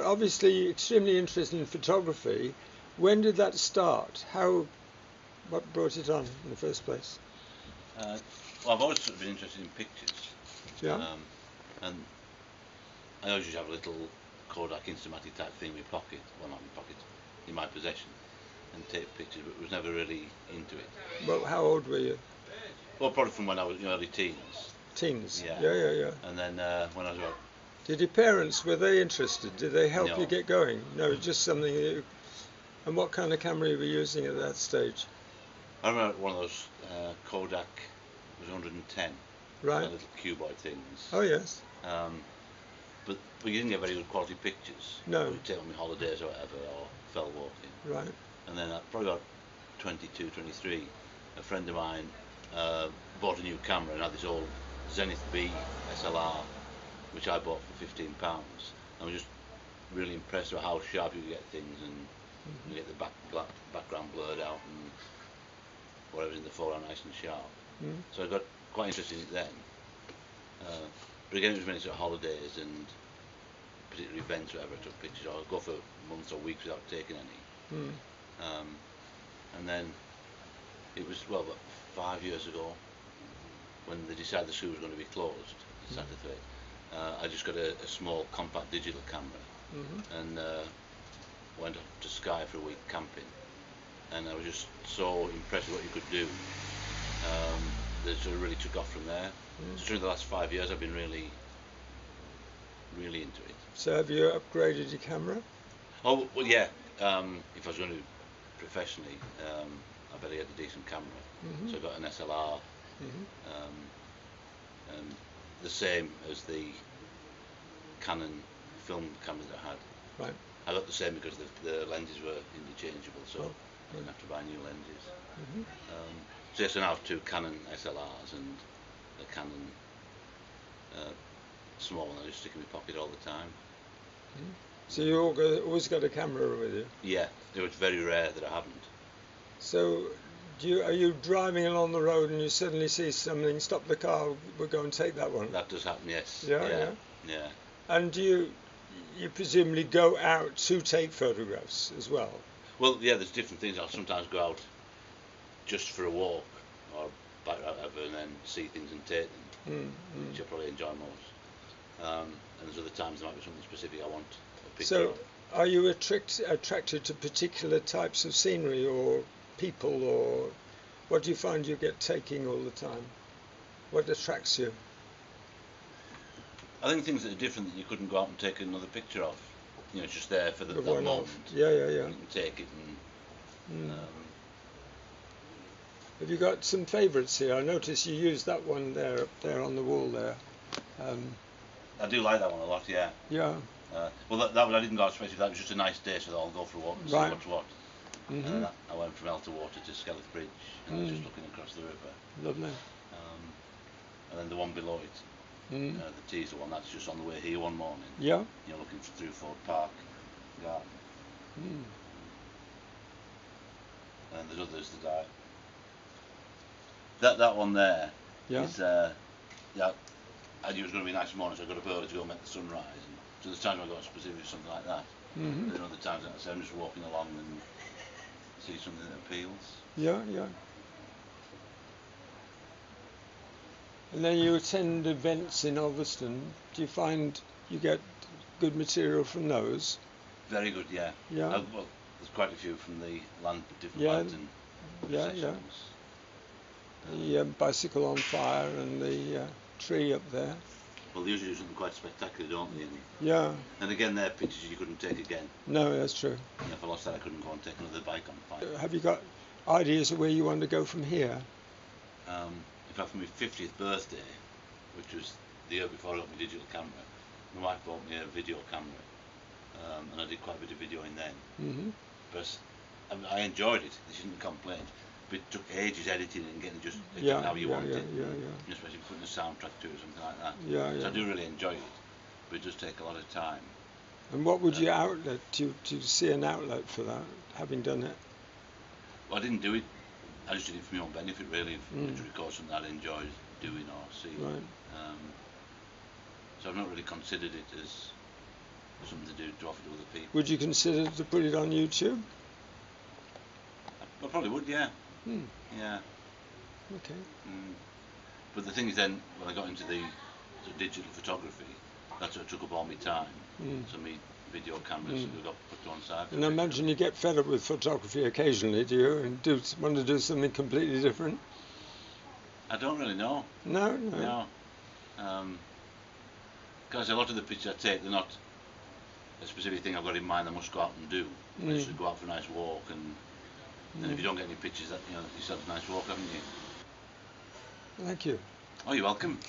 obviously extremely interested in photography. When did that start? What brought it on in the first place? Well, I've always sort of been interested in pictures. Yeah. And I always used to have a little Kodak Instamatic type thing in my pocket, well not in my pocket, in my possession, and take pictures, but was never really into it. Well, how old were you? Well, probably from when I was early teens. Teens? Yeah. Yeah. And then when I was about... Did your parents, were they interested? Did they help No. you get going? No, just something that you... And what kind of camera were you using at that stage? I remember one of those Kodak, it was 110, Right. little cuboid things. Oh, yes. But you didn't get very good quality pictures. No. You'd take on my holidays or whatever, or fell walking. Right. And then probably about 22, 23, a friend of mine bought a new camera and had this old Zenith B SLR, which I bought for £15. I was just really impressed with how sharp you could get things, and you get the background blurred out and whatever's in the foreground nice and sharp. So I got quite interested in it then. But again, it was many sort of holidays and particular events, whatever, I took pictures. I'd go for months or weeks without taking any. And then it was, well, about 5 years ago, when they decided the school was going to be closed, Saturday, I just got a small compact digital camera and went up to Skye for a week camping. And I was just so impressed with what you could do. That it sort of really took off from there. So during the last 5 years, I've been really into it. So have you upgraded your camera? Oh, well, yeah. If I was going to professionally, I better get a decent camera. So I got an SLR, and the same as the Canon film cameras that I had. Right. I got the same because the lenses were interchangeable, so I didn't have to buy new lenses. So yes, I now have two Canon SLRs and a Canon small one I just stick in my pocket all the time. So you always got a camera with you? Yeah, it was very rare that I haven't. So are you driving along the road and you suddenly see something, stop the car, we'll go and take that one? That does happen, yes. Yeah. And do you presumably go out to take photographs as well? Well, yeah, there's different things. I'll sometimes go out just for a walk or back whatever and then see things and take them, which I probably enjoy most. And there's other times there might be something specific I want a picture of. Are you attracted to particular types of scenery or people, or what do you find you get taking all the time? What attracts you? I think things that are different that you couldn't go out and take another picture of. You know, it's just there for that moment. Yeah. You can take it and... Have you got some favourites here? I notice you use that one there, up there on the wall there. I do like that one a lot, yeah. Yeah. Well, that one I didn't go out especially. That was just a nice day, so I'll go for a walk and see what's what. I went from Elter Water to Skeleth Bridge, and I was just looking across the river. Lovely. And then the one below it, the teaser one, that's just on the way here one morning. Yeah. You're looking through Ford Park Garden. And there's others that that one there is, I knew it was going to be a nice morning, so I got up early to go and make the sunrise. And so there's times I got specifically something like that. And then other times I'm just walking along and see something that appeals. Yeah. And then you attend events in Ulverston. Do you find you get good material from those? Very good, yeah. Yeah. Well, there's quite a few from the different lands and processions. The bicycle on fire and the tree up there. Well, they usually do something quite spectacular, don't they? And again, they're pictures you couldn't take again. No, that's true. And if I lost that, I couldn't go and take another bike on fire. Have you got ideas of where you want to go from here? In fact, for my 50th birthday, which was the year before I got my digital camera, my wife bought me a video camera, and I did quite a bit of videoing then. But I enjoyed it. They shouldn't complain. But it took ages editing and getting just how you want it. Especially putting a soundtrack to it or something like that. So I do really enjoy it, but it does take a lot of time. And what would your outlet, do you see an outlet for that, having done it? Well, I didn't do it. I just did it for my own benefit, really, to record something that I enjoy doing or seeing. Right. So I've not really considered it as something to do to offer to other people. Would you consider to put it on YouTube? I probably would, yeah. Yeah. Okay. But the thing is, then when I got into the sort of digital photography, that's what took up all my time. So my video cameras got put to one side. And I imagine you get fed up with photography occasionally, do you? And want to do something completely different? I don't really know. No. Because a lot of the pictures I take, they're not a specific thing I've got in mind I must go out and do. I should go out for a nice walk, and if you don't get any pictures, that you just had a nice walk, haven't you? Thank you. Oh, you're welcome.